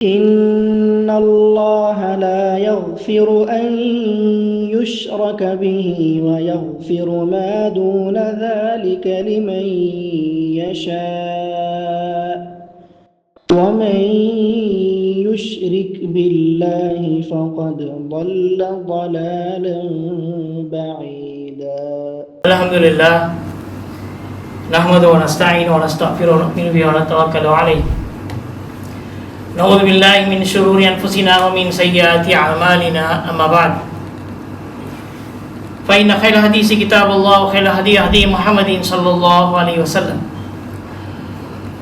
إن الله لا يغفر أن يشرك به ويغفر ما دون ذلك لمن يشاء ومن يشرك بالله فقد ضل ضلالا بعيدا. الحمد لله نحمده ونستعينه ونستغفره ونؤمن به ونتوكل عليه نعوذ بالله من شرور أنفسنا ومن سيئات أعمالنا أما بعد فإن خير الحديث كتاب الله وخير الهدي هدي محمد صلى الله عليه وسلم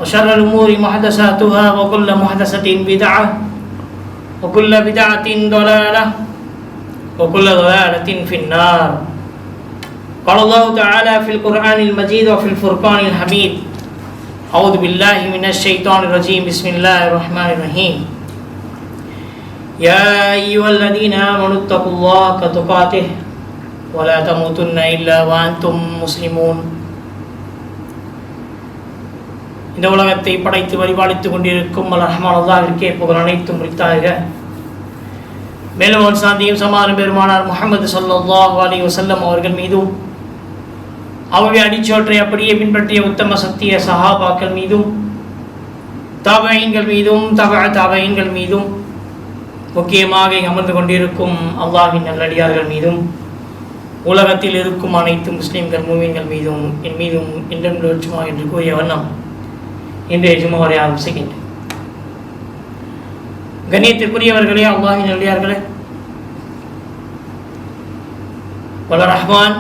وشر الأمور محدثاتها وكل محدثة بدعة وكل بدعة ضلالة وكل ضلالة في النار. قال الله تعالى في القرآن المجيد وفي الفرقان الحميد أعوذ بالله من الشيطان الرجيم بسم الله الرحمن الرحيم يا أيها الذين آمنوا اتقوا الله حق تقاته ولا تموتن إلا وأنتم مسلمون. இந்த உலகத்தை படைத்து பரிபாலித்துக் கொண்டிருக்கும் ரஹ்மான் அல்லாஹ்விற்கே புகழ் அனைத்தும் உரித்தாக. மேலும் அவர் சாந்தியும் சமாதானம் பெருமானார் முஹம்மது ஸல்லல்லாஹு அலைஹி வஸல்லம் அவர்கள் மீதும் அவருடைய அடிச்சோற்றை அப்படியே பின்பற்றிய உத்தம சத்திய சஹாபாக்கள் மீதும் தாபஈன்கள் மீதும் தாபஈன்கள் மீதும் முக்கியமாக அமர்ந்து கொண்டிருக்கும் அல்லாஹ்வின் நல்லடியார்கள் மீதும் உலகத்தில் இருக்கும் அனைத்து முஸ்லிம்கள் மூமின்கள் மீதும் என் மீதும் என்றென்று சும்மா என்று கூறிய வண்ணம் இன்றைய ஜும்மாவை ஆரம்பிக்கின்றேன். கண்ணியத்திற்குரியவர்களே, அல்லாஹ்வின் நல்லடியார்களே, வல்ல ரஹ்மான்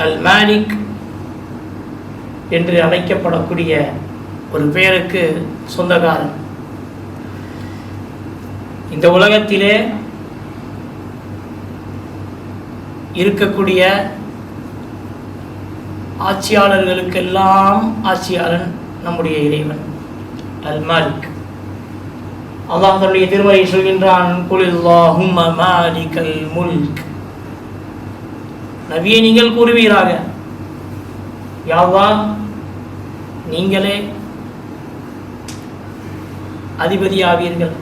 அல் மாலிக் என்று அழைக்கப்படக்கூடிய ஒரு பெயருக்கு சொந்தக்காரன். இந்த உலகத்திலே இருக்கக்கூடிய ஆட்சியாளர்களுக்கெல்லாம் ஆட்சியாளன் நம்முடைய இறைவன் அல் மாலிக். அல்லாஹ் தன்னுடைய திருமறையை சொல்கின்றான், குலில்லாஹும்ம மாலிகல் முல்க். நபியை நீங்கள் கூறுவீராக, யா அல்லாஹ், நீங்களே அதிபதியாவீர்கள்.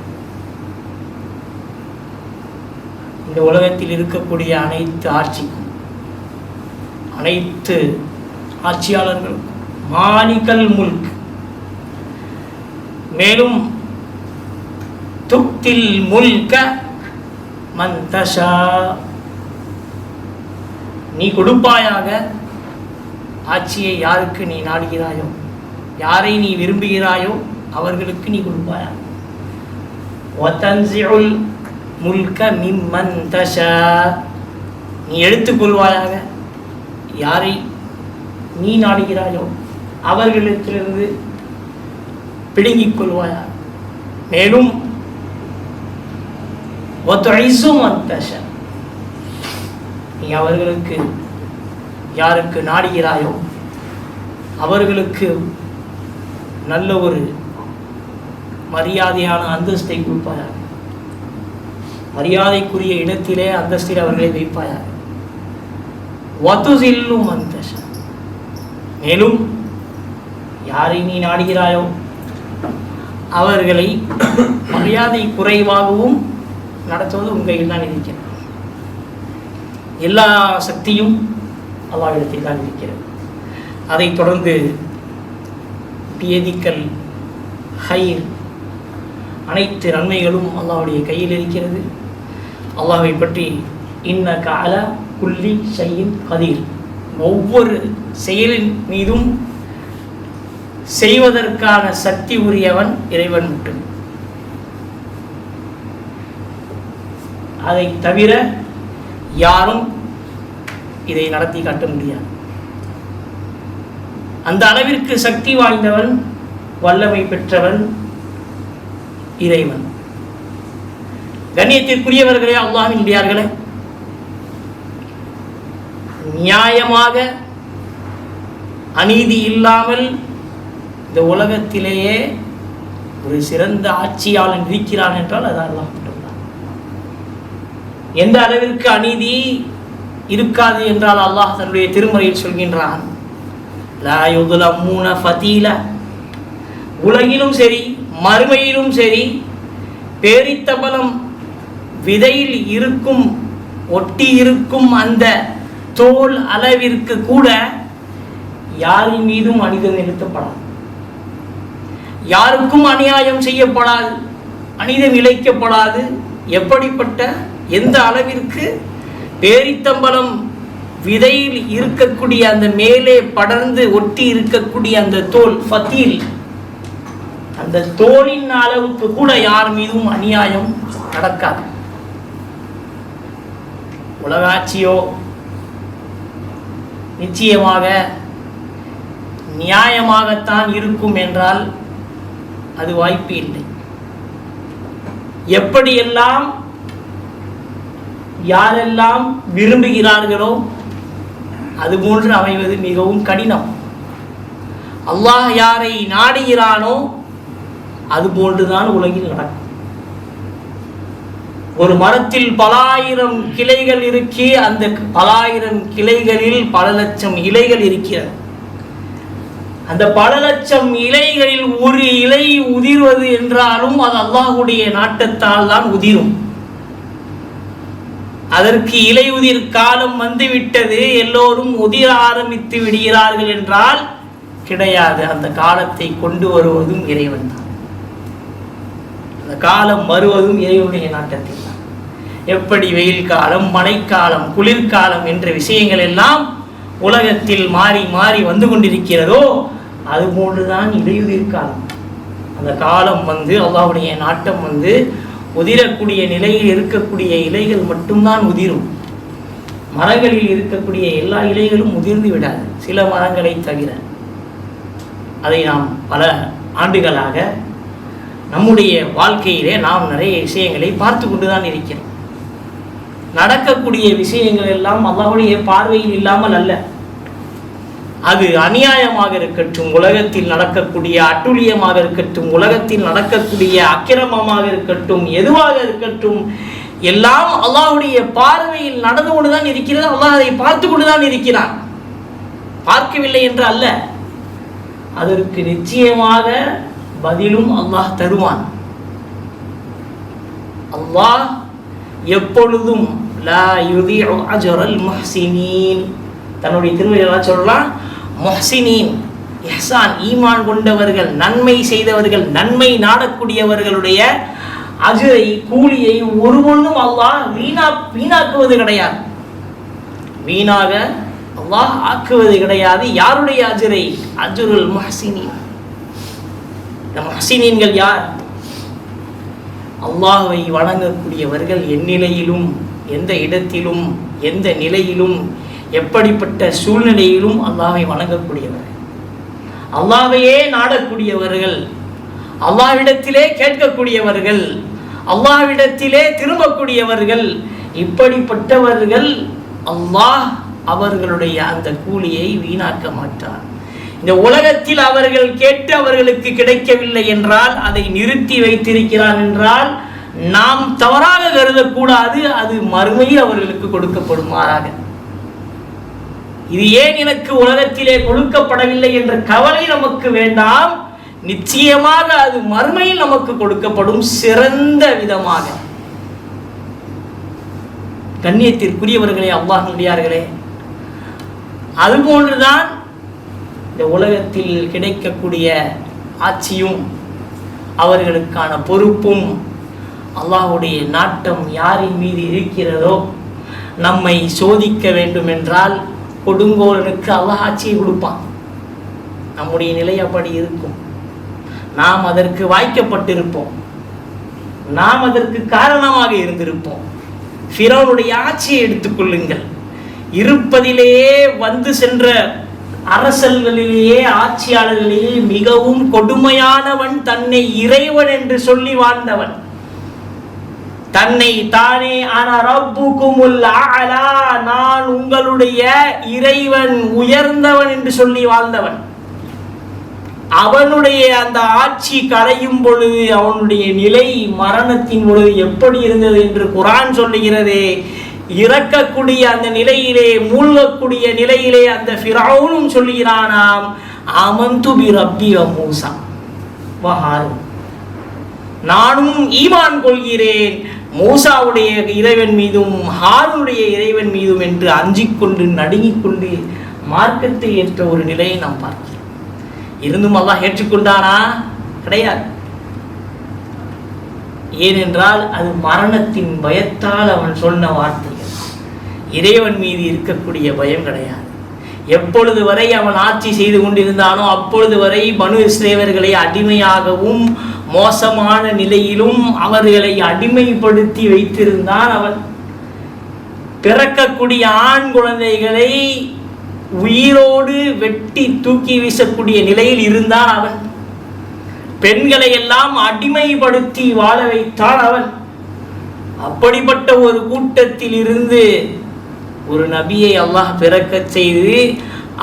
இந்த உலகத்தில் இருக்கக்கூடிய அனைத்து ஆட்சிக்கும் அனைத்து ஆட்சியாளர்களுக்கும் மாலிகல் முல்க். மேலும் துக்தில் முல்க மன் தஷா, நீ கொடுப்பாயாக ஆட்சியை யாருக்கு நீ நாடுகிறாயோ, யாரை நீ விரும்புகிறாயோ அவர்களுக்கு நீ கொடுப்பாயாக. வதன்சிஉல் முல்க மிம்மன் தஷா, நீ எடுத்துக்கொள்வாயாக யாரை நீ நாடுகிறாயோ அவர்களிடத்திலிருந்து பிடுங்கிக் கொள்வாயாக. மேலும் வதுஇஸு மன் தஷா, நீ அவர்களுக்கு யாருக்கு நாடுகிறாயோ அவர்களுக்கு நல்ல ஒரு மரியாதையான அந்தஸ்தை கொடுப்பாயாக. மரியாதைக்குரிய இடத்திலே அந்தஸ்தில் அவர்களை வைப்பாயாக. வதுஸில்லு மன் தஷா, மேலும் யாரை நீ நாடுகிறாயோ அவர்களை மரியாதை குறைவாகவும் நடத்துவது உங்கள் கையில் தான் இருக்கிறது. எல்லா சக்தியும் அல்லாஹ்விடத்தில் தான் இருக்கிறது. அதைத் தொடர்ந்து பியதிக்கல் ஹைர், அனைத்து நன்மைகளும் அல்லாஹ்வுடைய கையில் இருக்கிறது. அல்லாஹ்வை பற்றி இன்னக அலா குல்லி ஷைஇன் கதீர், ஒவ்வொரு செயலின் மீதும் செய்வதற்கான சக்தி உரியவன் இறைவன் மட்டும். அதை தவிர யாரும் இதை நடத்தி காட்ட முடியாது. அந்த அளவிற்கு சக்தி வாய்ந்தவன், வல்லமை பெற்றவன் இறைவன். கண்ணியத்திற்குரியவர்களே, அல்லாஹ்வின் அடியார்களே, நியாயமாக அநீதி இல்லாமல் இந்த உலகத்திலேயே ஒரு சிறந்த ஆட்சியாளன் இருக்கிறான் என்றால் அது அல்லாஹ் மட்டும்தான். எந்த அளவிற்கு அநீதி இருக்காது என்றால் அல்லாஹ் தன்னுடைய திருமறையில் சொல்கின்றான், லா யுظلمون فتيلا உலகிலும் சரி மறுமையிலும் சரி பேரித்தம்பலம் விதையில் இருக்கும் ஒட்டி இருக்கும் அந்த தோல் அளவிற்கு கூட யாரின் மீதும் அநீதம் நிறுத்தப்படாது, யாருக்கும் அநியாயம் செய்யப்படாது, அநீதம் இழைக்கப்படாது. எப்படிப்பட்ட எந்த அளவிற்கு பேரித்தம்பலம் விதையில் இருக்கக்கூடிய அந்த மேலே படர்ந்து ஒட்டி இருக்கக்கூடிய அந்த தோல் ஃபத்தீல், அந்த தோலின் அளவுக்கு கூட யார் மீதும் அநியாயம் நடக்காது. உலகாட்சியோ நிச்சயமாக நியாயமாகத்தான் இருக்கும் என்றால் அது வாய்ப்பு இல்லை. எப்படியெல்லாம் யாரெல்லாம் விரும்புகிறார்களோ அதுபோன்று அமைவது மிகவும் கடினம். அல்லாஹ் யாரை நாடுகிறானோ அதுபோன்றுதான் உலகில் நடக்கும். ஒரு மரத்தில் பலாயிரம் கிளைகள் இருக்கி அந்த பலாயிரம் கிளைகளில் பல லட்சம் இலைகள் இருக்கிறது. அந்த பல லட்சம் இலைகளில் ஒரு இலை உதிர்வது என்றாலும் அது அல்லாஹ்வுடைய நாட்டத்தால் தான் உதிரும். அதற்கு இலை உதிர் காலம் வந்துவிட்டது, எல்லோரும் உதிர ஆரம்பித்து விடுகிறார்கள் என்றால் கிடையாது. அந்த காலத்தை கொண்டு வருவதும் இறைவன் தான். அந்த காலம் வருவதும் இறைவனுடைய நாட்டத்தில் தான். எப்படி வெயில் காலம், மழைக்காலம், குளிர்காலம் என்ற விஷயங்கள் எல்லாம் உலகத்தில் மாறி மாறி வந்து கொண்டிருக்கிறதோ அதுபோன்றுதான் இலையுதிர் காலம். அந்த காலம் வந்து அல்லாஹ்வுடைய நாட்டம் வந்து உதிரக்கூடிய நிலையில் இருக்கக்கூடிய இலைகள் மட்டும்தான் உதிரும். மரங்களில் இருக்கக்கூடிய எல்லா இலைகளும் உதிர்ந்து விடாது, சில மரங்களை தவிர. அதை நாம் பல ஆண்டுகளாக நம்முடைய வாழ்க்கையிலே நாம் நிறைய விஷயங்களை பார்த்து கொண்டுதான் இருக்கிறோம். நடக்கக்கூடிய விஷயங்கள் எல்லாம் அல்லாஹ்வுடைய பார்வையில் இல்லாமல் அல்ல. அது அநியாயமாக இருக்கட்டும், உலகத்தில் நடக்கக்கூடிய அட்டுழியமாக இருக்கட்டும், உலகத்தில் நடக்கக்கூடிய அக்கிரமமாக இருக்கட்டும், எதுவாக இருக்கட்டும், எல்லாம் அல்லாஹ்வுடைய பார்வையில் நடந்து கொண்டுதான் இருக்கிறது. அல்லாஹ் அதை பார்த்து கொண்டுதான் இருக்கிறான், பார்க்கவில்லை என்று அல்ல. அதற்கு நிச்சயமாக பதிலும் அல்லாஹ் தருவான். அல்லாஹ் எப்பொழுதும் லா யுதீஉ அஜ்ரல் முஹ்சினீன், தன்னுடைய திருமறையில் சொல்லலாம், முஹ்சினீன் இஹ்சான் ஈமான் கொண்டவர்கள், நன்மை செய்தவர்கள், நன்மை நாடக்கூடியவர்களுடைய அஜ்ரை கூலியை ஒருபொழுதும் அல்லாஹ் வீணாக்குவது கிடையாது, வீணாக அல்லாஹ் ஆக்குவது கிடையாது. யாருடைய அஜ்ரை? அஜ்ருல் முஹ்சினீன். இந்த முஹ்சினீன்கள் யார்? அல்லாஹ்வை வணங்கக்கூடியவர்கள், எந்நிலையிலும் எந்த இடத்திலும் எந்த நிலையிலும் எப்படிப்பட்ட சூழ்நிலையிலும் அல்லாஹ்வை வணங்கக்கூடியவர்கள், அல்லாஹ்வையே நாடக்கூடியவர்கள், அல்லாஹ்விடத்திலே கேட்கக்கூடியவர்கள், அல்லாஹ்விடத்திலே திரும்பக்கூடியவர்கள். இப்படிப்பட்டவர்கள் அல்லாஹ் அவர்களுடைய அந்த கூலியை வீணாக்க மாட்டார். இந்த உலகத்தில் அவர்கள் கேட்டு அவர்களுக்கு கிடைக்கவில்லை என்றால், அதை நிறுத்தி வைத்திருக்கிறான் என்றால் நாம் தவறாக கருதக்கூடாது. அது மறுமையில் அவர்களுக்கு கொடுக்கப்படுமாறாக. இது ஏன் எனக்கு உலகத்திலே கொடுக்கப்படவில்லை என்ற கவலை நமக்கு வேண்டாம். நிச்சயமாக அது மறுமையில் நமக்கு கொடுக்கப்படும் சிறந்த விதமாக. கண்ணியத்திற்குரியவர்களே, அல்லாஹ்வுடையார்களே, அதுபோன்றுதான் இந்த உலகத்தில் கிடைக்கக்கூடிய ஆட்சியும் அவர்களுக்கான பொறுப்பும் அல்லாஹ்வுடைய நாட்டம் யாரின் மீது இருக்கிறதோ, நம்மை சோதிக்க வேண்டும் என்றால் கொடுங்கோலனுக்கு அல்லாஹ் ஆட்சியை கொடுப்பான். நம்முடைய நிலை அப்படி இருக்கும். நாம் அதற்கு வாய்க்கப்பட்டிருப்போம், நாம் அதற்கு காரணமாக இருந்திருப்போம். ஃபிரௌனுடைய ஆட்சியை எடுத்துக்கொள்ளுங்கள். இருப்பதிலேயே வந்து சென்ற அரசர்களிலேயே ஆட்சியாளர்களிலேயே மிகவும் கொடுமையானவன், தன்னை இறைவன் என்று சொல்லி வாழ்ந்தவன், தன்னை தானே ஆனா ரப்புகுமுல் அலா, நான் உங்களுடைய இறைவன், உயர்ந்தவன் என்று சொல்லி வாழ்ந்தவன். அவனுடைய அந்த ஆட்சி கரையும் பொழுது அவனுடைய நிலை மரணத்தின் பொழுது எப்படி இருந்தது என்று குர்ஆன் சொல்லுகிறதே. இறக்கக்கூடிய அந்த நிலையிலே, மூழ்கக்கூடிய நிலையிலே அந்த ஃபிரௌனும் சொல்லுகிறானாம், ஆமன்து பி ரப்பி வ மூசா, வஹாரூன், நானும் ஈமான் கொள்கிறேன் மூசாவுடைய இறைவன் மீதும் ஹாரூனுடைய இறைவன் மீதும் என்று அஞ்சிக் கொண்டு நடுங்கிக் கொண்டு மார்க்கத்தை ஏற்ற ஒரு நிலையை நாம் பார்க்கிறோம். இருந்தும் அல்லாஹ் ஏற்றுக்கொண்டானா? கிடையாது. ஏனென்றால் அது மரணத்தின் பயத்தால் அவன் சொன்ன வார்த்தைகள். இறைவன் மீது இருக்கக்கூடிய பயம் கிடையாது. எப்பொழுது வரை அவன் ஆட்சி செய்து கொண்டிருந்தானோ அப்பொழுது வரை பனு இஸ்ரேலர்களை அடிமையாகவும் மோசமான நிலையிலும் அவர்களை அடிமைப்படுத்தி வைத்திருந்தான். அவன் பிறக்கக்கூடிய ஆண் குழந்தைகளை உயிரோடு வெட்டி தூக்கி வீசக்கூடிய நிலையில் இருந்தான் அவன். பெண்களை எல்லாம் அடிமைப்படுத்தி வாழ வைத்தான் அவன். அப்படிப்பட்ட ஒரு கூட்டத்தில் இருந்து ஒரு நபியை அல்லாஹ் பிறக்க செய்து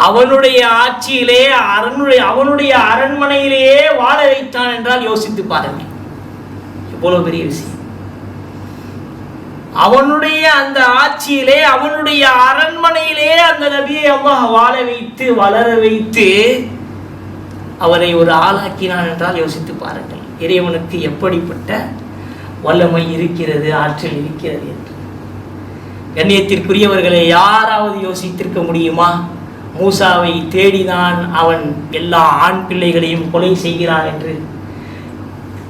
அவனுடைய ஆட்சியிலே அவனுடைய அரண்மனையிலேயே வாழ வைத்தான் என்றால் யோசித்து பாருங்கள், எவ்வளவு பெரிய விஷயம். அவனுடைய அந்த ஆட்சியிலே அவனுடைய அரண்மனையிலே அந்த நபியை அல்லாஹ் வாழ வைத்து வளர வைத்து அவரை ஒரு ஆளாக்கினான் என்றால் யோசித்து பாருங்கள், இறைவனுக்கு எப்படிப்பட்ட வல்லமை இருக்கிறது, ஆற்றல் இருக்கிறது என்று. கண்ணியத்திற்குரியவர்களை யாராவது யோசித்திருக்க முடியுமா? மூசாவை தேடிதான் அவன் எல்லா ஆண் பிள்ளைகளையும் கொலை செய்கிறான் என்று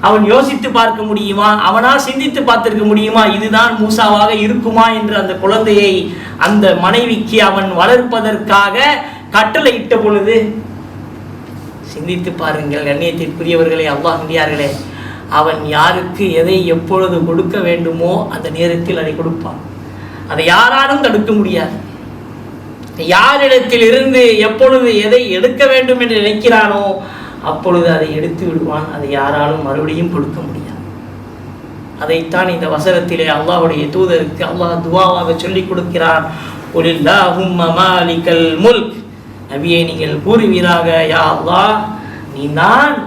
அவன் யோசித்து பார்க்க முடியுமா? அவனால் சிந்தித்து பார்த்திருக்க முடியுமா? இதுதான் மூசாவாக இருக்குமா என்று அந்த குழந்தையை அந்த மனைவிக்கு அவன் வளர்ப்பதற்காக கட்டளையிட்ட பொழுது சிந்தித்து பாருங்கள் கண்ணியத்திற்குரியவர்களே, அல்லாஹ்வியார்களே. அவன் யாருக்கு எதை எப்பொழுது கொடுக்க வேண்டுமோ அந்த நேரத்தில் அதை கொடுப்பான். அதை யாராலும் தடுக்க முடியாது. யாரிடத்தில் இருந்து எப்பொழுது எதை எடுக்க வேண்டும் என்று நினைக்கிறானோ அப்பொழுது அதை எடுத்து விடுவான். அதை யாராலும் மறுபடியும் கொடுக்க முடியாது. அதைத்தான் இந்த வசனத்திலே அல்லாஹ்வுடைய தூதருக்கு அல்லாஹ் துஆவாக சொல்லிக் கொடுக்கிறான். குலில்லாஹும்ம மாலிகல் முல்க், நபியை நீங்கள் கூறுவீராக, யா அல்லாஹ், நீ தான்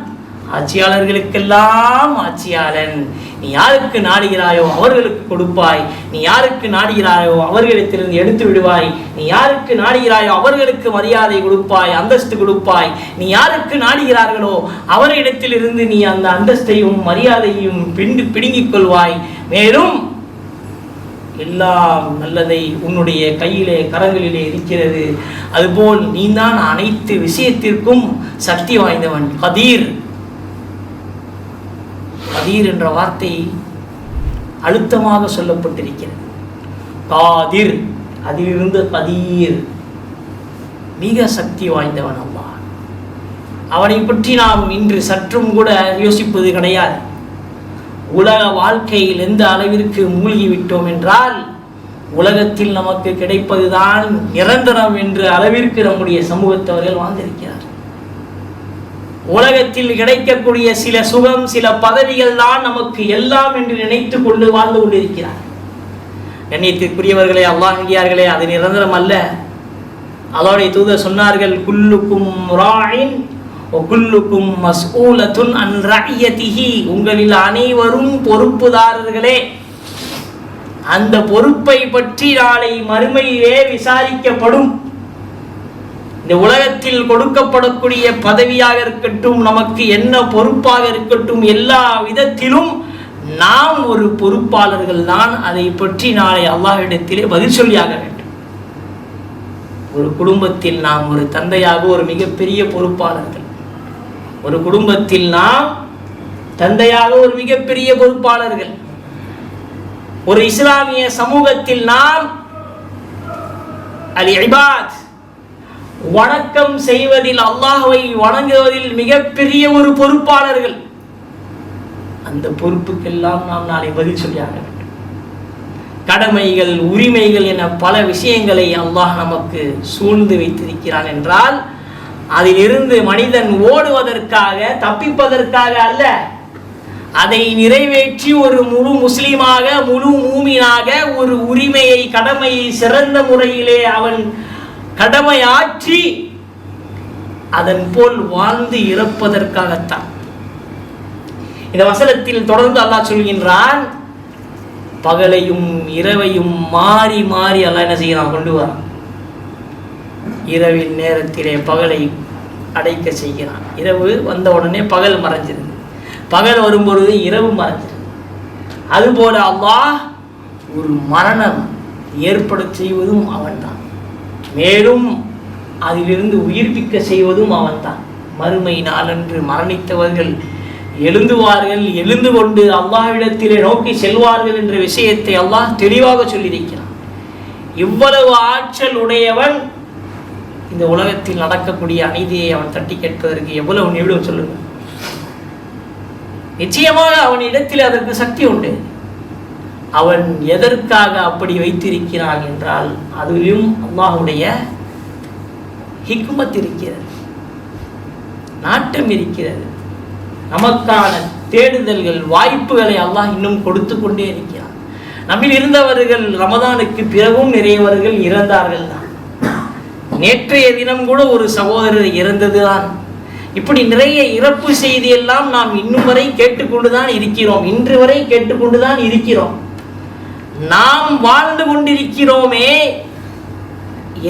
ஆட்சியாளர்களுக்கெல்லாம் ஆட்சியாளன். நீ யாருக்கு நாடுகிறாயோ அவர்களுக்கு கொடுப்பாய், நீ யாருக்கு நாடுகிறாயோ அவர்களிடத்திலிருந்து எடுத்து விடுவாய், நீ யாருக்கு நாடுகிறாயோ அவர்களுக்கு மரியாதை கொடுப்பாய், அந்தஸ்து கொடுப்பாய், நீ யாருக்கு நாடுகிறார்களோ அவரிடத்திலிருந்து நீ அந்த அந்தஸ்தையும் மரியாதையும் பிடுங்கிக் கொள்வாய். மேலும் எல்லாம் நல்லதை உன்னுடைய கையிலே கரங்களிலே இருக்கிறது. அதுபோல் நீ தான் அனைத்து விஷயத்திற்கும் சக்தி வாய்ந்தவன். கதீர், கதீர் என்ற வார்த்தை அழுத்தமாக சொல்லப்பட்டிருக்கிறது. காதிர், அதிலிருந்து கதீர், மிக சக்தி வாய்ந்தவன் அல்லாஹ். அவனை பற்றி நாம் இன்று சற்றும் கூட யோசிப்பது கிடையாது. உலக வாழ்க்கையில் எந்த அளவிற்கு மூழ்கிவிட்டோம் என்றால் உலகத்தில் நமக்கு கிடைப்பதுதான் நிரந்தரம் என்ற அளவிற்கு நம்முடைய சமூகத்தவர்கள் வாழ்ந்திருக்கிறார். உலகத்தில் கிடைக்கக்கூடிய சில சுகம், சில பதவிகள் தான் நமக்கு எல்லாம் என்று நினைத்து கொண்டு வாழ்ந்து கொண்டிருக்கிறார். கண்ணியத்திற்குரியவர்களே, அல்லாஹ்வியார்களே, அது நிரந்தரம் அல்ல. அல்லாஹ்வுடைய தூதர் சொன்னார்கள், குல்லுக்கும் ராயின் ஒகுல்லுக்கும் மஸ்ஊலத்துன் அன் ரஅய்யதிஹி, உங்களில் அனைவரும் பொறுப்புதாரர்களே. அந்த பொறுப்பை பற்றி நாளை மறுமையிலே விசாரிக்கப்படும். இந்த உலகத்தில் கொடுக்கப்படக்கூடிய பதவியாக இருக்கட்டும், நமக்கு என்ன பொறுப்பாக இருக்கட்டும், எல்லா விதத்திலும் நாம் ஒரு பொறுப்பாளர்கள் தான். அதை பற்றி நாளை அல்லாஹ்விடத்திலே பதில் சொல்லியாக வேண்டும். ஒரு குடும்பத்தில் நாம் ஒரு தந்தையாக ஒரு மிகப்பெரிய பொறுப்பாளர்கள். ஒரு குடும்பத்தில் நாம் தந்தையாக ஒரு மிகப்பெரிய பொறுப்பாளர்கள். ஒரு இஸ்லாமிய சமூகத்தில் நாம் அல் இபாத், வணக்கம் செய்வதில், அல்லாஹ்வை வணங்குவதில் மிகப்பெரிய ஒரு பொறுப்பாளர்கள். அந்த பொறுப்புக்கெல்லாம் நாம் நாளை பதில் சொல்லியாக வேண்டும். கடமைகள், உரிமைகள் என பல விஷயங்களை அல்லாஹ் நமக்கு சூழ்ந்து வைத்திருக்கிறான் என்றால் அதிலிருந்து மனிதன் ஓடுவதற்காக, தப்பிப்பதற்காக அல்ல. அதை நிறைவேற்றி ஒரு முழு முஸ்லிமாக, முழு மூமினாக ஒரு உரிமையை, கடமையை சிறந்த முறையிலே அவன் கடமையாற்றி அதன் போல் வாழ்ந்து இறப்பதற்காகத்தான். இந்த வசனத்தில் தொடர்ந்து அல்லாஹ் சொல்கின்றான், பகலையும் இரவையும் மாறி மாறி அல்லாஹ் என்ன செய்யறான், கொண்டு வரான். இரவின் நேரத்திலே பகலை அடைக்க செய்கிறான். இரவு வந்த உடனே பகல் மறைஞ்சிருது. பகல் வரும்பொழுது இரவு மறைஞ்சிடும். அதுபோல அல்லாஹ் ஒரு மரணம் ஏற்பட செய்வதும் அவன்தான், மேலும் அதிலிருந்து உயிர்ப்பிக்க செய்வதும் அவன்தான். மறுமை நாளன்று மரணித்தவர்கள் எழுந்துவார்கள், எழுந்து கொண்டு அல்லாஹ்விடத்திலே நோக்கி செல்வார்கள் என்ற விஷயத்தை அல்லாஹ் தெளிவாக சொல்லியிருக்கிறான். இவ்வளவு ஆற்றல் உடையவன் இந்த உலகத்தில் நடக்கக்கூடிய அநீதியை அவன் தட்டி கேட்பதற்கு எவ்வளவு நிமிடம் சொல்லுங்க. நிச்சயமாக அவன் இடத்தில் அதற்கு சக்தி உண்டு. அவன் எதற்காக அப்படி வைத்திருக்கிறான் என்றால் அதிலும் அல்லாஹ்வுடைய ஹிக்மத் இருக்கிறது, நாட்டம் இருக்கிறது. நமக்கான தேடுதல்கள், வாய்ப்புகளை அல்லாஹ் இன்னும் கொடுத்து கொண்டே இருக்கிறான். நம்மில் இருந்தவர்கள் ரமதானுக்கு பிறகும் நிறையவர்கள் இறந்தார்கள் தான். நேற்றைய தினம் கூட ஒரு சகோதரர் இறந்ததுதான். இப்படி நிறைய இறப்பு செய்தியெல்லாம் நாம் இன்னும் வரை கேட்டுக்கொண்டுதான் இருக்கிறோம், இன்று வரை கேட்டுக்கொண்டுதான் இருக்கிறோம். நாம் வாழ்ந்து கொண்டிருக்கிறோமே,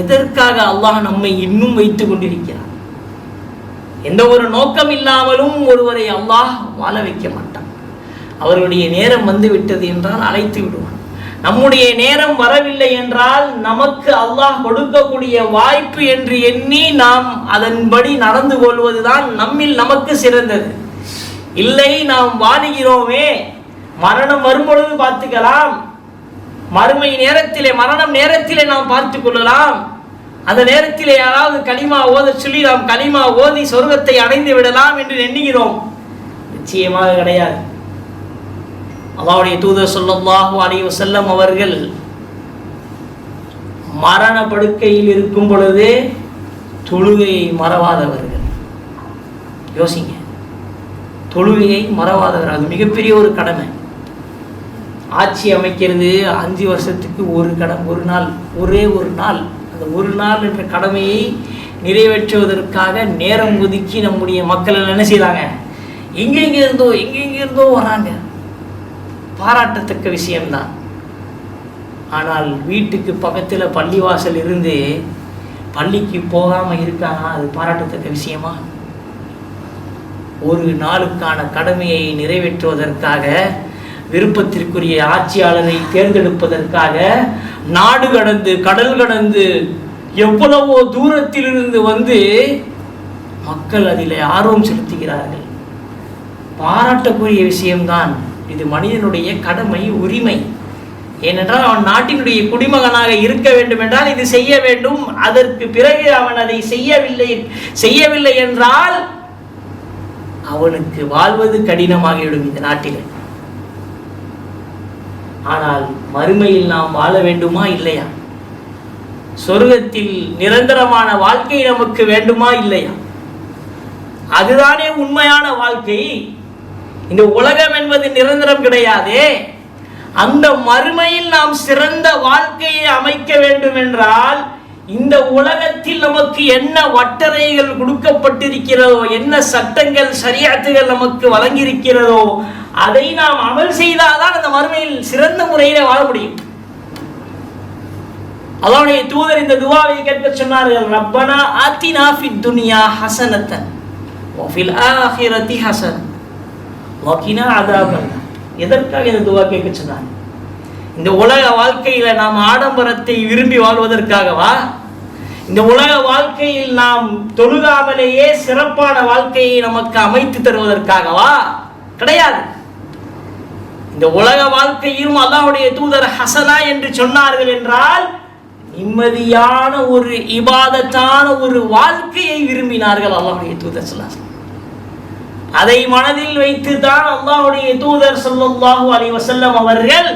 எதற்காக அல்லாஹ் நம்மை இன்னும் வைத்துக் கொண்டிருக்கிறான்? எந்த ஒரு நோக்கம் இல்லாமலும் ஒருவரை அல்லாஹ் வாழ வைக்க மாட்டான். அவருடைய நேரம் வந்து விட்டது என்றால் அழைத்து விடுவான். நம்முடைய நேரம் வரவில்லை என்றால் நமக்கு அல்லாஹ் கொடுக்கக்கூடிய வாய்ப்பு என்று எண்ணி நாம் அதன்படி நடந்து கொள்வதுதான் நம்மில் நமக்கு சிறந்தது. இல்லை, நாம் வாழுகிறோமே, மரணம் வரும்பொழுது பார்த்துக்கலாம், மறுமை நேரத்திலே, மரணம் நேரத்திலே நாம் பார்த்து கொள்ளலாம், அந்த நேரத்திலே யாராவது கலிமா ஓத சொல்லி நாம் கலிமா ஓதி சொர்க்கத்தை அடைந்து விடலாம் என்று எண்ணுகிறோம். நிச்சயமாக கிடையாது. அல்லாஹ்வுடைய தூதர் ஸல்லல்லாஹு அலைஹி வஸல்லம் அவர்கள் மரண படுக்கையில் இருக்கும் பொழுது தொழுகையை மறவாதவர்கள். யோசிங்க, தொழுகையை மறவாதவர், அது மிகப்பெரிய ஒரு கடமை. ஆட்சி அமைக்கிறது 5 வருஷத்துக்கு ஒரு நாள், ஒரே ஒரு நாள். அந்த ஒரு நாள் என்ற கடமையை நிறைவேற்றுவதற்காக நேரம் ஒதுக்கி நம்முடைய மக்கள் என்ன செய்கிறாங்க, எங்கெங்கிருந்தோ வராங்க. பாராட்டத்தக்க விஷயம்தான். ஆனால் வீட்டுக்கு பக்கத்தில் பள்ளிவாசல் இருந்து பள்ளிக்கு போகாமல் இருக்காங்க, அது பாராட்டத்தக்க விஷயமா? ஒரு நாளுக்கான கடமையை நிறைவேற்றுவதற்காக, விருப்பத்திற்குரிய ஆட்சியாளரை தேர்ந்தெடுப்பதற்காக நாடு கடந்து கடல் கடந்து எவ்வளவோ தூரத்திலிருந்து வந்து மக்கள் அதில் ஆர்வம் செலுத்துகிறார்கள். பாராட்டக்கூடிய விஷயம்தான் இது. மனிதனுடைய கடமை, உரிமை. ஏனென்றால் அவன் நாட்டினுடைய குடிமகனாக இருக்க வேண்டும் என்றால் இது செய்ய வேண்டும். அதற்கு பிறகு அவன் அதை செய்யவில்லை என்றால் அவனுக்கு வாழ்வது கடினமாகிவிடும் இந்த நாட்டில். ஆனால் மறுமையில் நாம் வாழ வேண்டுமா இல்லையா? சொர்க்கத்தில் நிரந்தரமான வாழ்க்கை நமக்கு வேண்டுமா இல்லையா? அதுதானே உண்மையான வாழ்க்கை. இந்த உலகம் என்பது நிரந்தரம் கிடையாதே. அந்த மறுமையில் நாம் சிறந்த வாழ்க்கையை அமைக்க வேண்டும் என்றால் இந்த உலகத்தில் நமக்கு என்ன வட்டறைகள் கொடுக்கப்பட்டிருக்கிறதோ, என்ன சட்டங்கள் ஷரியத்துகள் நமக்கு வழங்கியிருக்கிறதோ அதை நாம் அமல் செய்தால்தான் அந்த மறுமையில் சிறந்த முறையில் வாழ முடியும். அல்லாஹ்வுடைய தூதர் இந்த துஆவை கேட்க சொன்னார்கள், ரப்பனா ஆத்தினா ஃபித் துன்யா ஹஸனத்தன் வ ஃபில் ஆখিরাতি ஹஸன் வ கினா அஸாபன். எதற்காக இந்த துஆ கேட்க சொன்னாங்க? இந்த உலக வாழ்க்கையில நாம் ஆடம்பரத்தை விரும்பி வாழ்வதற்காகவா? இந்த உலக வாழ்க்கையில் நாம் தொழுகாமலேயே சிறப்பான வாழ்க்கையை நமக்கு அமைத்து தருவதற்காகவா? கிடையாது. இந்த உலக வாழ்க்கையிலும் அல்லாஹ்வுடைய தூதர் ஹசனா என்று சொன்னார்கள் என்றால் நிம்மதியான ஒரு இபாதத்தான ஒரு வாழ்க்கையை விரும்பினார்கள் அல்லாஹ்வுடைய தூதர் ஸல்லல்லாஹு அலைஹி வஸல்லம். அதை மனதில் வைத்து தான் அல்லாஹ்வுடைய தூதர் ஸல்லல்லாஹு அலைஹி வஸல்லம் அவர்கள்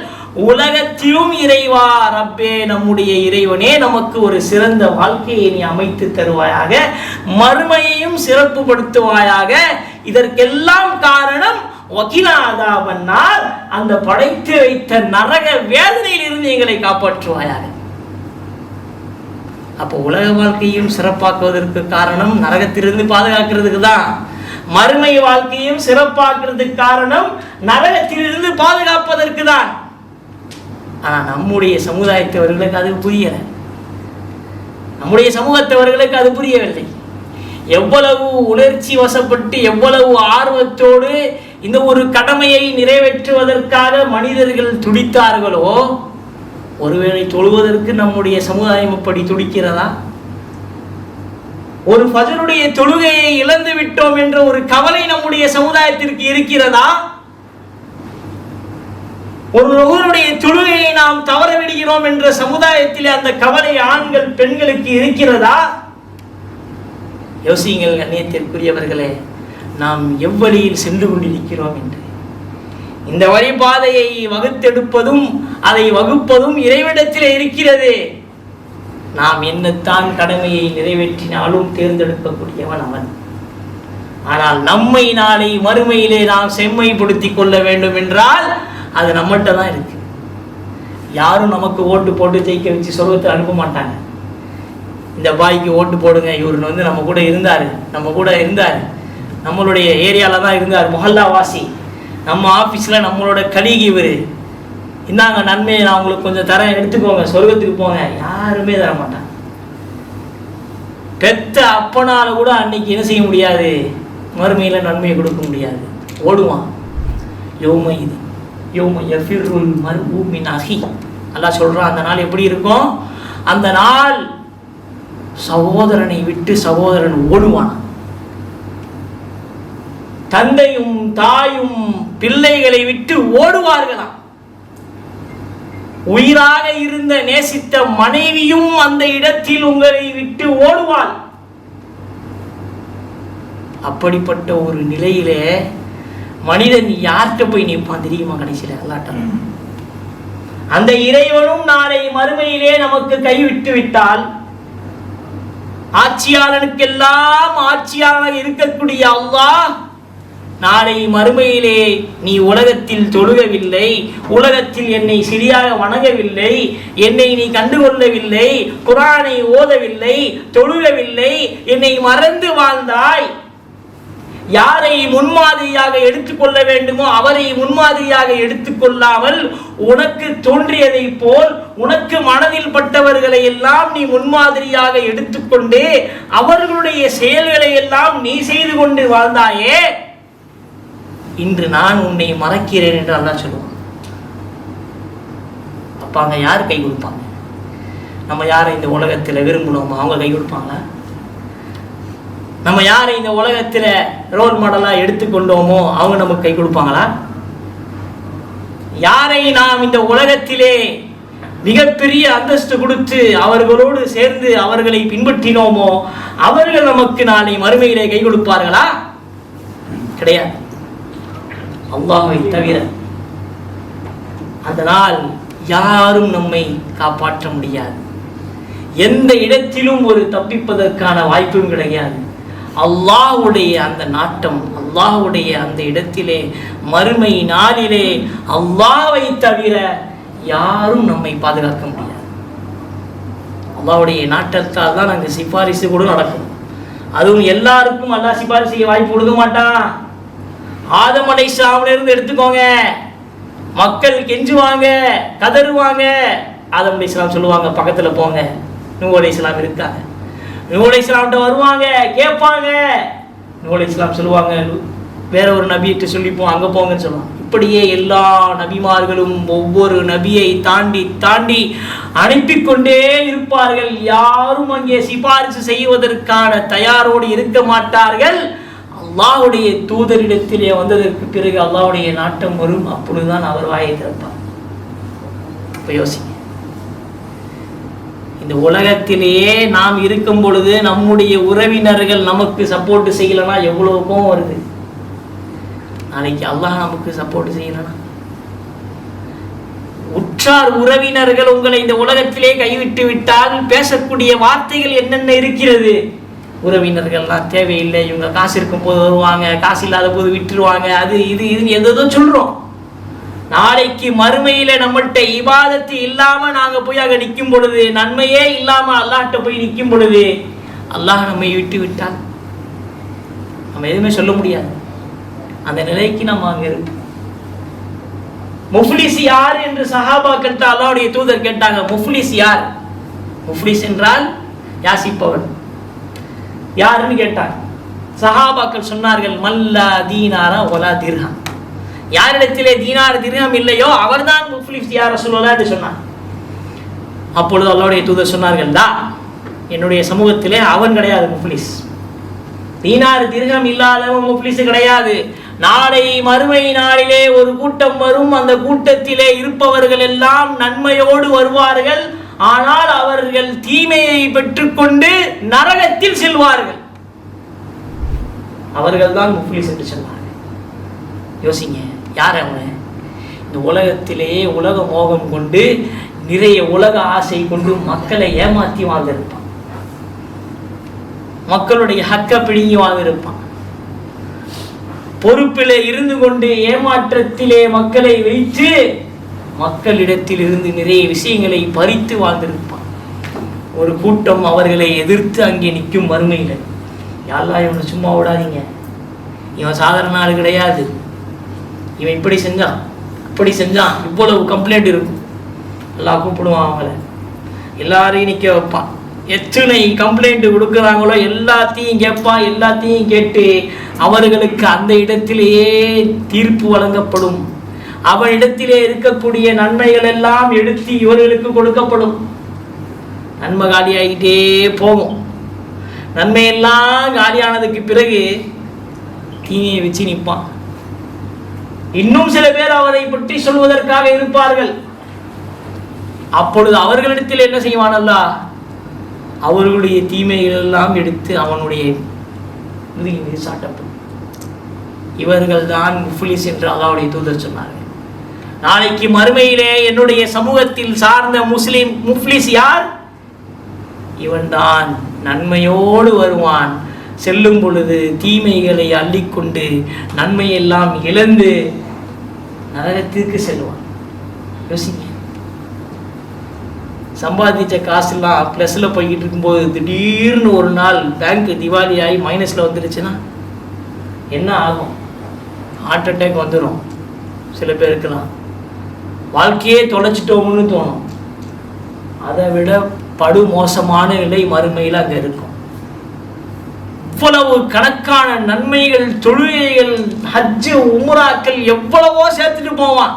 உலகத்திலும் இறைவா ரப்பே, நம்முடைய இறைவனே, நமக்கு ஒரு சிறந்த வாழ்க்கையை நீ அமைத்து தருவாயாக, மறுமையையும் சிறப்புப்படுத்துவாயாக. இதற்கெல்லாம் காரணம் வகினா அஸாபன்னார், அந்த படைத்து வைத்த நரக வேதனையிலிருந்து எங்களை காப்பாற்றுவாயாக. அப்போ உலக வாழ்க்கையும் சிறப்பாக்குவதற்கு காரணம் நரகத்திலிருந்து பாதுகாக்கிறதுக்கு தான். மறுமை வாழ்க்கையும் சிறப்பாக்குறதுக்கு காரணம் நரகத்திலிருந்து பாதுகாப்பதற்கு தான். ஆனால் நம்முடைய சமுதாயத்தவர்களுக்கு அது புரியலை, நம்முடைய சமூகத்தவர்களுக்கு அது புரியவில்லை. எவ்வளவு உணர்ச்சி வசப்பட்டு எவ்வளவு ஆர்வத்தோடு இந்த ஒரு கடமையை நிறைவேற்றுவதற்காக மனிதர்கள் துடித்தார்களோ, ஒருவேளை தொழுவதற்கு நம்முடைய சமுதாயம் அப்படி துடிக்கிறதா? ஒரு ஃபஜ்ருடைய தொழுகையை இழந்து விட்டோம் என்ற ஒரு கவலை நம்முடைய சமுதாயத்திற்கு இருக்கிறதா? ஒரு லுஹருடைய தொழுகையை நாம் தவற விடுகிறோம் என்ற சமுதாயத்தில் அந்த கவலை ஆண்கள் பெண்களுக்கு இருக்கிறதா? யோசியுங்கள் கண்ணியத்திற்குரியவர்களே, நாம் எவ்வழியில் சென்று கொண்டிருக்கிறோம் என்று. இந்த வழிபாதையை வகுத்தெடுப்பதும் அதை வகுப்பதும் இறைவிடத்தில் இருக்கிறது. நாம் என்னத்தான் கடமையை நிறைவேற்றினாலும் தேர்ந்தெடுக்கக்கூடியவன் அவன். ஆனால் நம்மை நாளை மறுமையிலே நாம் செம்மைப்படுத்திக் கொள்ள வேண்டும் என்றால் அது நம்மகிட்ட தான் இருக்கு. யாரும் நமக்கு ஓட்டு போட்டு ஜெயிக்க வச்சு சொர்க்கத்தை அனுப்ப மாட்டாங்க. இந்த பாய்க்கு ஓட்டு போடுங்க, இவர் நம்ம கூட இருந்தார், நம்மளுடைய ஏரியாவில் தான் இருந்தார், மொஹல்லா வாசி, நம்ம ஆஃபீஸில் நம்மளோட கலீக் இவர், இந்தாங்க நன்மையை நான் உங்களுக்கு கொஞ்சம் தரேன், எடுத்துக்கோங்க, சொர்க்கத்துக்கு போங்க. யாருமே தர மாட்டாங்க. பெத்த அப்பனால கூட அன்னைக்கு என்ன செய்ய முடியாது, மறுமையில் நன்மையை கொடுக்க முடியாது. ஓடுவான். அல்லாஹ் சொல்றான், அந்த நாள் எப்படி இருக்கும்? அந்த நாள் சகோதரனை விட்டு சகோதரன் ஓடுவான். தந்தையும் தாயும் பிள்ளைகளை விட்டு ஓடுவார்களாம். உயிராக இருந்த நேசித்த மனைவியும் அந்த இடத்தில் உங்களை விட்டு ஓடுவாள். அப்படிப்பட்ட ஒரு நிலையிலே மனிதன் யார்கிட்ட போய் நிற்பான் தெரியுமா? கடைசியில அல்லாஹ். அந்த இறைவனும் நாளை மறுமையிலே நமக்கு கைவிட்டு விட்டால், ஆட்சியாளனுக்கெல்லாம் ஆட்சியாளர் இருக்கக்கூடிய அல்லாஹ் நாளை மறுமையிலே நீ உலகத்தில் தொழுகவில்லை, உலகத்தில் என்னை சரியாக வணங்கவில்லை, என்னை நீ கண்டுகொள்ளவில்லை, குர்ஆனை ஓதவில்லை, தொழுகவில்லை, என்னை மறந்து வாழ்ந்தாய், யாரை முன்மாதிரியாக எடுத்துக்கொள்ள வேண்டுமோ அவரை முன்மாதிரியாக எடுத்துக்கொள்ளாமல் உனக்கு தோன்றியதை போல் உனக்கு மனதில் பட்டவர்களை எல்லாம் நீ முன்மாதிரியாக எடுத்துக்கொண்டு அவர்களுடைய செயல்களை எல்லாம் நீ செய்து கொண்டு வாழ்ந்தாயே, இன்று நான் உன்னை மறக்கிறேன் என்று அல்லாஹ் சொல்லுவான். அப்ப அங்க யார் கை கொடுப்பாங்க? நம்ம யாரை இந்த உலகத்தில் விரும்பணுமோ அவங்க கை கொடுப்பாங்களா? நம்ம யாரை இந்த உலகத்தில் ரோல் மாடலா எடுத்துக்கொண்டோமோ அவங்க நமக்கு கை கொடுப்பாங்களா? யாரை நாம் இந்த உலகத்திலே மிகப்பெரிய அந்தஸ்து கொடுத்து அவர்களோடு சேர்ந்து அவர்களை பின்பற்றினோமோ அவர்கள் நமக்கு நாளை மறுமையிலே கை கொடுப்பார்களா? கிடையாது, அல்லாஹ்வை தவிர. அதனால் யாரும் நம்மை காப்பாற்ற முடியாது. எந்த இடத்திலும் ஒரு தப்பிப்பதற்கான வாய்ப்பும் கிடையாது. அல்லாஹ்வுடைய அந்த நாட்டம், அல்லாஹ்வுடைய அந்த இடத்திலே மறுமை நாளிலே அல்லாஹ்வை தவிர யாரும் நம்மை பாதுகாக்க முடியாது. அல்லாஹ்வுடைய நாட்டத்தால் தான் அங்கே சிபாரிசு கூட நடக்கும். அதுவும் எல்லாருக்கும் அல்லாஹ் சிபாரிசு செய்ய வாய்ப்பு கொடுக்க மாட்டான். ஆதம் அலைஹிஸ்ஸலாம்ல இருந்து எடுத்துக்கோங்க, மக்கள் கெஞ்சுவாங்க, கதறுவாங்க, ஆதம் அலைஹிஸ்ஸலாம் சொல்லுவாங்க பக்கத்துல போங்க, நூஹ் அலைஹிஸ்ஸலாம் இருக்காங்க, நூஹ் அலைஹிஸ்ஸலாம்கிட்ட வருவாங்க, கேட்பாங்க, நூஹ் அலைஹிஸ்ஸலாம் சொல்லுவாங்க வேற ஒரு நபியிட்ட சொல்லிப்போம் அங்க போங்கன்னு சொல்லுவாங்க. இப்படியே எல்லா நபிமார்களும் ஒவ்வொரு நபியை தாண்டி தாண்டி அனுப்பிக்கொண்டே இருப்பார்கள். யாரும் அங்கே சிபாரிசு செய்வதற்கான தயாரோடு இருக்க மாட்டார்கள். அல்லாஹ்வுடைய தூதரிடத்திலே வந்ததற்கு பிறகு அல்லாஹ்வுடைய நாட்டம் வரும். அப்பொழுதுதான் அவர் வாயை திறப்பார். இப்ப யோசிங்க, இந்த உலகத்திலேயே நாம் இருக்கும் பொழுது நம்முடைய உறவினர்கள் நமக்கு சப்போர்ட் செய்யலன்னா எவ்வளவு கோவம் வருது. நாளைக்கு அல்லாஹ் நமக்கு சப்போர்ட் செய்யலனா, உற்றார் உறவினர்கள் உங்களை இந்த உலகத்திலே கைவிட்டு விட்டால் பேசக்கூடிய வார்த்தைகள் என்னென்ன இருக்கிறது. உறவினர்கள்லாம் தேவையில்லை, இவங்க காசு இருக்கும் போது வருவாங்க, காசு இல்லாத போது விட்டுருவாங்க, அது இது இதுன்னு எதோ சொல்றோம். நாளைக்கு மறுமையில நம்மள்கிட்ட இபாதத்து இல்லாம நாங்க போய் அங்க நிற்கும் பொழுது, நன்மையே இல்லாம அல்லாஹ்ட்ட போய் நிற்கும் பொழுது, அல்லாஹ் நம்மை விட்டு விட்டால் நம்ம எதுவுமே சொல்ல முடியாது. அந்த நிலைக்கு நம்ம அங்க இருப்போம். முஃப்லிஸ் யார் என்று சஹாபாக்கள்கிட்ட அல்லாஹ்வுடைய தூதர் கேட்டாங்க. முஃப்லிஸ் யார்? முஃப்லிஸ் என்றால் யாசிப்பவன் யாருன்னு கேட்டாங்க. சஹாபாக்கள் சொன்னார்கள், மல்லா தீனாரா வலா திர்ஹம். யாரிடத்திலே தீனார் திர்ஹம் இல்லையோ அவர்தான் முஃப்லிஸ் யா ரசூலுல்லாஹ் என்று சொன்னார். அப்பொழுது அல்லாஹ்வுடைய தூதர் சொன்னார்கள், என்னுடைய சமூகத்திலே அவன் கிடையாது முஃப்லிஸ், தீனார் திர்ஹம் இல்லாதவன் முஃப்லிஸ் கிடையாது. நாளை மறுமை நாளிலே ஒரு கூட்டம் வரும், அந்த கூட்டத்திலே இருப்பவர்கள் எல்லாம் நன்மையோடு வருவார்கள், ஆனால் அவர்கள் தீமையை பெற்றுக்கொண்டு நரகத்தில் செல்வார்கள், அவர்கள் தான் முஃப்லிஸ் என்று சொன்னார்கள். யோசிங்க, யார் அவன்? இந்த உலகத்திலேயே உலக மோகம் கொண்டு நிறைய உலக ஆசை கொண்டு மக்களை ஏமாற்றி வாழ்ந்திருப்பான், மக்களுடைய ஹக்க பிடுங்கி வாழ்ந்திருப்பான், பொறுப்பிலே இருந்து கொண்டு ஏமாற்றத்திலே மக்களை வைத்து மக்களிடத்தில் இருந்து நிறைய விஷயங்களை பறித்து வாழ்ந்திருப்பான். ஒரு கூட்டம் அவர்களை எதிர்த்து அங்கே நிற்கும் வறுமையில், யாரெல்லாம் இவனை சும்மா விடாதீங்க, இவன் சாதாரண ஆள் கிடையாது, இவன் இப்படி செஞ்சான் இப்படி செஞ்சான், இவ்வளவு கம்ப்ளைண்ட் இருக்கும், எல்லாம் கூப்பிடுவான், அவங்கள எல்லாரையும் நிற்க வைப்பான், எத்தனை கம்ப்ளைண்ட் கொடுக்குறாங்களோ எல்லாத்தையும் கேட்பான், எல்லாத்தையும் கேட்டு அவர்களுக்கு அந்த இடத்திலேயே தீர்ப்பு வழங்கப்படும். அவனிடத்திலே இருக்கக்கூடிய நன்மைகள் எல்லாம் எடுத்து இவர்களுக்கு கொடுக்கப்படும். நன்மை காலியாகிட்டே போகும். நன்மையெல்லாம் காலியானதுக்கு பிறகு தீனியை வச்சு நிற்பான். இன்னும் சில பேர் அவரை பற்றி சொல்வதற்காக இருப்பார்கள். அப்பொழுது அவர்களிடத்தில் என்ன செய்வானல்லா, அவர்களுடைய தீமைகள் எல்லாம் எடுத்து அவனுடைய மீது சாட்டப்படும். இவர்கள் தான் முஃப்லிஸ் என்று அல்லாஹ்வுடைய தூதர் சொன்னார்கள். நாளைக்கு மறுமையிலே என்னுடைய சமூகத்தில் சார்ந்த முஸ்லிம் முஃப்லிஸ் யார்? இவன் தான் நன்மையோடு வருவான், செல்லும் பொழுது தீமைகளை அள்ளிக்கொண்டு நன்மையெல்லாம் இழந்து நரகத்திற்கு செல்வான். யோசிங்க, சம்பாதிச்ச காசுலாம் ப்ளஸில் போய்கிட்டு இருக்கும்போது திடீர்னு ஒரு நாள் பேங்க் திவாலி ஆகி மைனஸில் வந்துடுச்சுன்னா என்ன ஆகும்? ஹார்ட் அட்டாக் வந்துடும். சில பேருக்குலாம் வாழ்க்கையே தொலைச்சிட்டோம்னு தோணும். அதை விட படு மோசமான நிலை மறுமையில் அங்கே இருக்கும். இவ்வளவு கணக்கான நன்மைகள், தொழுகைகள், ஹஜ்ஜு, உம்ராக்கள் எவ்வளவோ சேர்த்துட்டு போவான்.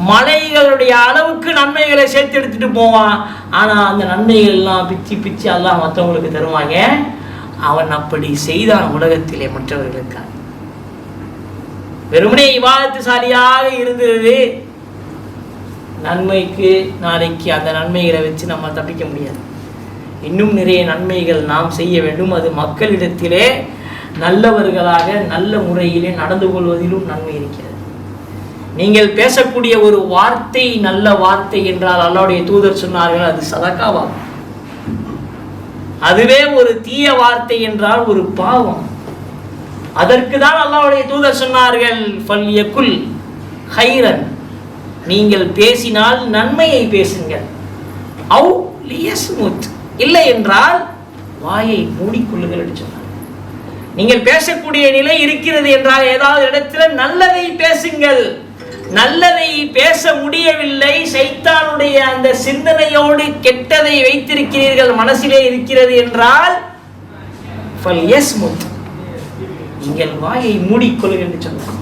மலைகளுடைய அளவுக்கு நன்மைகளை சேர்த்து எடுத்துட்டு போவான். ஆனால் அந்த நன்மைகள் எல்லாம் பிச்சு பிச்சு எல்லாம் மற்றவங்களுக்கு தருவாங்க. அவன் அப்படி செய்தான் உலகத்திலே மற்றவர்களுக்காக. வெறுமனே இபாதத்துசாலியாக இருந்தது நன்மைக்கு. நாளைக்கு அந்த நன்மைகளை வச்சு நம்ம தப்பிக்க முடியாது. இன்னும் நிறைய நன்மைகள் நாம் செய்ய வேண்டும். அது மக்களிடத்திலே நல்லவர்களாக நல்ல முறையிலே நடந்து கொள்வதிலும் நன்மை இருக்கிறது. நீங்கள் பேசக்கூடிய ஒரு வார்த்தை நல்ல வார்த்தை என்றால் அல்லாஹ்வுடைய தூதர் சொன்னார்கள், அது சதகாவாகும். அதுவே ஒரு தீய வார்த்தை என்றால் ஒரு பாவம். அதற்கு தான் அல்லாஹ்வுடைய தூதர் சொன்னார்கள், ஃபல்யகுல் ஹைரன், நீங்கள் பேசினால் நன்மையை பேசுங்கள், அவு லியஸ்முத், இல்லை என்றால் வாயை மூடிக்கொள்ளுங்கள் என்று சொன்னார். நீங்கள் பேசக்கூடிய நிலை இருக்கிறது என்றால் ஏதாவது இடத்துல நல்லதை பேசுங்கள். நல்லதை பேச முடியவில்லை, சைத்தானுடைய அந்த சிந்தனையோடு கெட்டதை வைத்திருக்கிறீர்கள், மனசிலே இருக்கிறது என்றால் ஃபல்யஸ்முத், நீங்கள் வாயை மூடிக்கொள்ளுங்கள் என்று சொன்னார்.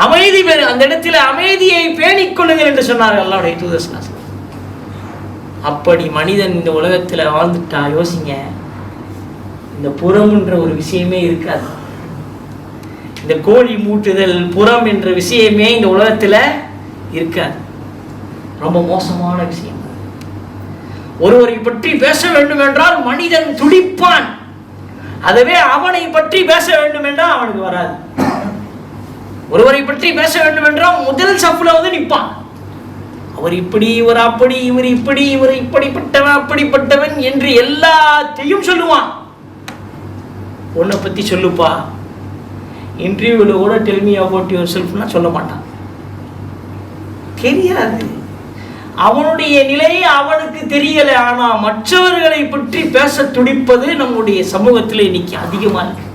அமைதி பெறு, அந்த இடத்துல அமைதியை பேணிக்கொள்ளுங்கள் என்று சொன்னார்கள் அல்லாஹ்வுடைய தூதர் ஸல்லல்லாஹு அலைஹி வஸல்லம். அப்படி மனிதன் இந்த உலகத்தில் வாழ்ந்துட்டா யோசிங்க, இந்த புறம்ன்ற ஒரு விஷயமே இருக்காது. இந்த கோழி மூட்டுதல் புறம் என்ற விஷயமே இந்த உலகத்தில் இருக்காது. ரொம்ப மோசமான விஷயம். ஒருவரை பற்றி பேச வேண்டும் என்றால் மனிதன் துடிப்பான். அதுவே அவனை பற்றி பேச வேண்டும் என்றால் அவனுக்கு வராது. ஒருவரை பற்றி பேச வேண்டும் என்றால் முதல் சஃப்ல வந்து நிற்பான். அவர் இப்படி, இவர் அப்படி, இவர் இப்படி, இவர் இப்படிப்பட்டவன் அப்படிப்பட்டவன் என்று எல்லாத்தையும் சொல்லுவான். உன்னை பற்றி சொல்லுப்பா, இன்டர்வியூவில் கூட டெல் மீ அபவுட் யுவர் செல்ஃப்னா சொல்ல மாட்டான். தெரியாது, அவனுடைய நிலையை அவனுக்கு தெரியலை. ஆனால் மற்றவர்களை பற்றி பேச துடிப்பது நம்முடைய சமூகத்தில் இன்னைக்கு அதிகமாக இருக்கு.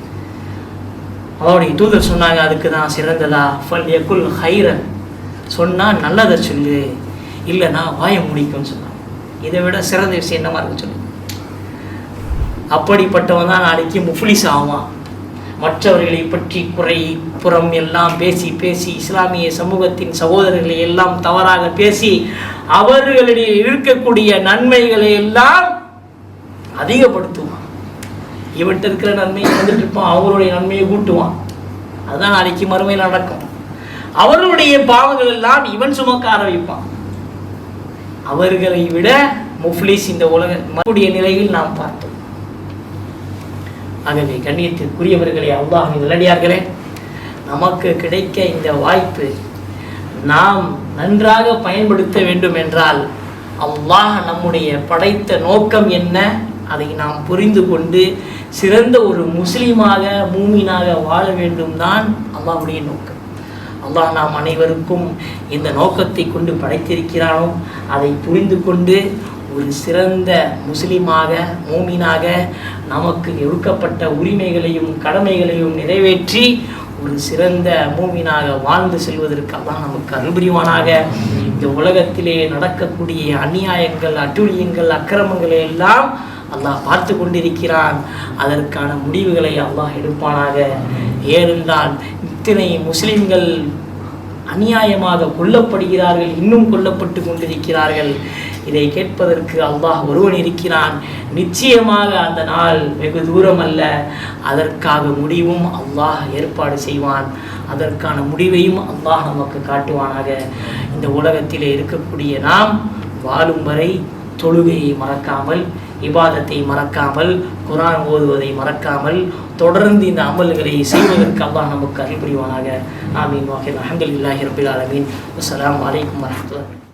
அவருடைய தூதர் சொன்னாங்க, அதுக்கு தான் சிறந்ததா ஃபல்யகுல் ஹைரன், சொன்னால் நல்லதை சொல்லு, இல்லைன்னா வாய முடிக்கும்னு சொன்னாங்க. இதை விட சிறந்த விஷயம் என்னமா இருக்கு சொல்லு. அப்படிப்பட்டவன் தான் நாளைக்கு முஃப்லிஸ் ஆவான். மற்றவர்களை பற்றி குறை புறம் எல்லாம் பேசி பேசி இஸ்லாமிய சமூகத்தின் சகோதரர்களை எல்லாம் தவறாக பேசி அவர்களிடையே இருக்கக்கூடிய நன்மைகளை எல்லாம் அதிகப்படுத்துவான். இவன்கிட்ட இருக்கிற நன்மையை வந்துட்டு இருப்பான், அவங்களுடைய நன்மையை கூட்டுவான். அதுதான் நாளைக்கு மறுமையில் நடக்கும். அவர்களுடைய பாவங்கள் எல்லாம் இவன் சுமக்க ஆரம்பிப்பான். அவர்களை விட முஃப்லிஸ் இந்த உலகக்கூடிய நிலையில் நாம் பார்த்தோம். ஆகவே கண்ணியத்திற்குரியவர்களே, அல்லாஹ்வின் நல்லடியார்களே, நமக்கு கிடைக்க இந்த வாய்ப்பு நாம் நன்றாக பயன்படுத்த வேண்டும் என்றால் அல்லாஹ் நம்முடைய படைத்த நோக்கம் என்ன, அதை நாம் புரிந்து கொண்டு சிறந்த ஒரு முஸ்லீமாக மூமினாக வாழ வேண்டும் தான் அல்லாஹ்வுடைய நோக்கம். அல்லாஹ் நாம் அனைவருக்கும் இந்த நோக்கத்தை கொண்டு படைத்திருக்கிறானோ அதை புரிந்து கொண்டு ஒரு சிறந்த முஸ்லீமாக மூமினாக நமக்கு எடுக்கப்பட்ட உரிமைகளையும் கடமைகளையும் நிறைவேற்றி ஒரு சிறந்த மூமினாக வாழ்ந்து செல்வதற்கு அல்லாஹ் நமக்கு அருள் புரிவானாக. இந்த உலகத்திலே நடக்கக்கூடிய அநியாயங்கள், அட்டூழியங்கள், அக்கிரமங்களை எல்லாம் அல்லாஹ் பார்த்து கொண்டிருக்கிறான். அதற்கான முடிவுகளை அல்லாஹ் எடுப்பானாக. ஏனென்றால் இத்தனை முஸ்லிம்கள் அநியாயமாக கொல்லப்படுகிறார்கள், இன்னும் கொல்லப்பட்டு கொண்டிருக்கிறார்கள். இதை கேட்பதற்கு அல்லாஹ் ஒருவன் இருக்கிறான். நிச்சயமாக அந்த நாள் வெகு தூரம் அல்ல. அதற்காக முடிவும் அல்லாஹ் ஏற்பாடு செய்வான். அதற்கான முடிவையும் அல்லாஹ் நமக்கு காட்டுவானாக. இந்த உலகத்திலே இருக்கக்கூடிய நாம் வாழும் வரை தொழுகையை மறக்காமல், இபாதத்தை மறக்காமல், குர்ஆன் ஓதுவதை மறக்காமல் தொடர்ந்து இந்த அமல்களை செய்வதற்கு அல்லாஹ் நமக்கு அருள் புரிவானாக. ஆமீன். அல்ஹம்துலில்லாஹி ரப்பில் ஆலமீன். அஸ்ஸலாமு அலைக்கும் வரஹ்மத்துல்லாஹி.